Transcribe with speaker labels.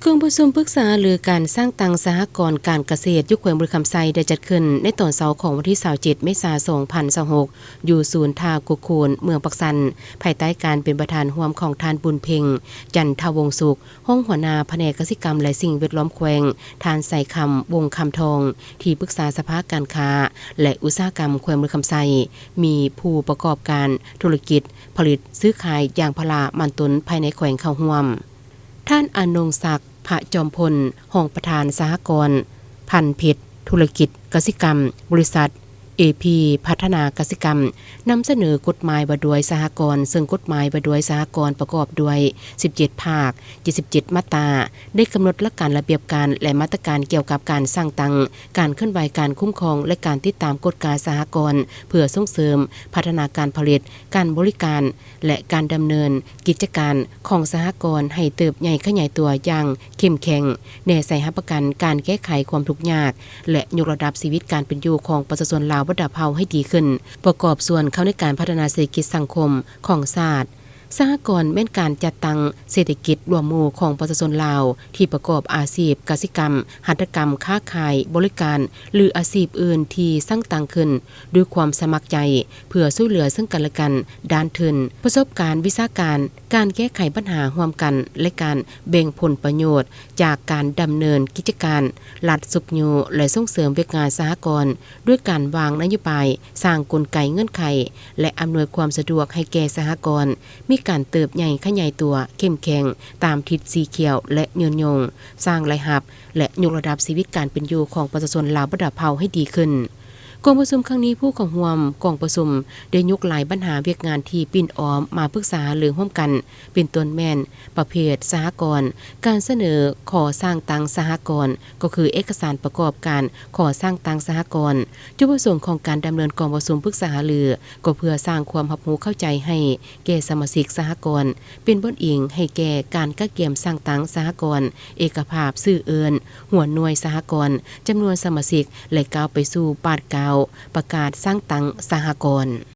Speaker 1: เครื่องประชุมปรึกษาหรือการสร้างตังสหกรณ์การเกษตรยุคแขวงบุรีคำไซได้จัดขึ้นในตอนเสาร์ของวันที่27เมษายน2026อยู่ศูนย์ทากุโคนเมืองปักสันภายใต้การเป็นประธานร่วมของทานบุญเพ็งจันทวงศ์สุขห้องหัวหน้าแผนกกสิกรรมและสิ่งแวดล้อมแขวงทานใส่คำวงคำทองที่ปรึกษาสภาการค้าและอุตสาหกรรมแขวงบุรีคำไซมีผู้ประกอบการธุรกิจผลิตซื้อขายยางพารามันตุนภายในแขวงเข้าร่วมท่านอนงศักดิ์พระจอมพลห้องประธานสหกรณ์พันเพชรธุรกิจกสิกรรมบริษัทAP พัฒนากสิกรรมนำเสนอกฎหมายว่าด้วยสหกรณ์ซึ่งกฎหมายว่าด้วยสหกรณ์ประกอบด้วย17ภาค77มาตราได้กำหนดหลักการระเบียบการและมาตรการเกี่ยวกับการสร้างตังการเคลื่อนไหวการคุ้มครองและการติดตามกฎการสหกรณ์เพื่อส่งเสริมพัฒนาการผลิตการบริการและการดำเนินกิจการของสหกรณ์ให้เติบใหญ่ขยายตัวอย่างเข้มแข็งแน่ใส่รับประกันการแก้ไขความทุกข์ยากและยกระดับชีวิตการเป็นอยู่ของประชาชนลาวบรรดาเผ่าให้ดีขึ้นประกอบส่วนเข้าในการพัฒนาเศรษฐกิจสังคมของชาติสหกรณ์แม่นการจัดตั้งเศรษฐกิจรวมหมู่ของประชาชนลาวที่ประกอบอาชีพกสิกรรมหัตถกรรมค้าขายบริการหรืออาชีพอื่นที่สร้างตั้งขึ้นด้วยความสมัครใจเพื่อช่วยเหลือซึ่งกันและกันด้านทุนประสบการณ์วิชาการการแก้ไขปัญหาร่วมกันและการแบ่งผลประโยชน์จากการดำเนินกิจการรัฐสุขอยู่และส่งเสริมเวียกงานสหกรณ์ด้วยการวางนโยบายสร้างกลไกเงื่อนไขและอำนวยความสะดวกให้แก่สหกรณ์มีการเติบใหญ่ขยายตัวเข้มแข็งตามทิศสีเขียวและยืนยงสร้างรายรับและยกระดับชีวิตการเป็นอยู่ของประชาชนลาวบรรดาเผ่าให้ดีขึ้นกองประชุมครั้งนี้ผู้เข้าร่วมกองประชุมได้ยกหลายปัญหาเวียกงานที่ปิ่นอ้อมมาปรึกษาหรือร่วมกันเป็นต้นแม่นประเภทสหกรณ์การเสนอขอสร้างตังสหกรณ์ก็คือเอกสารประกอบการขอสร้างตังสหกรณ์จุดประสงค์ของการดำเนินกองประชุมปรึกษาหารือก็เพื่อสร้างความรับรู้เข้าใจให้แก่สมาชิกสหกรณ์เป็นบทอิงให้แก่การกะเกียมสร้างตังสหกรณ์เอกภาพซื่อเอิญหัวหน่วยสหกรณ์จำนวนสมาชิกและก้าวไปสู่ปาดกาวประกาศสร้างตังสหกรณ์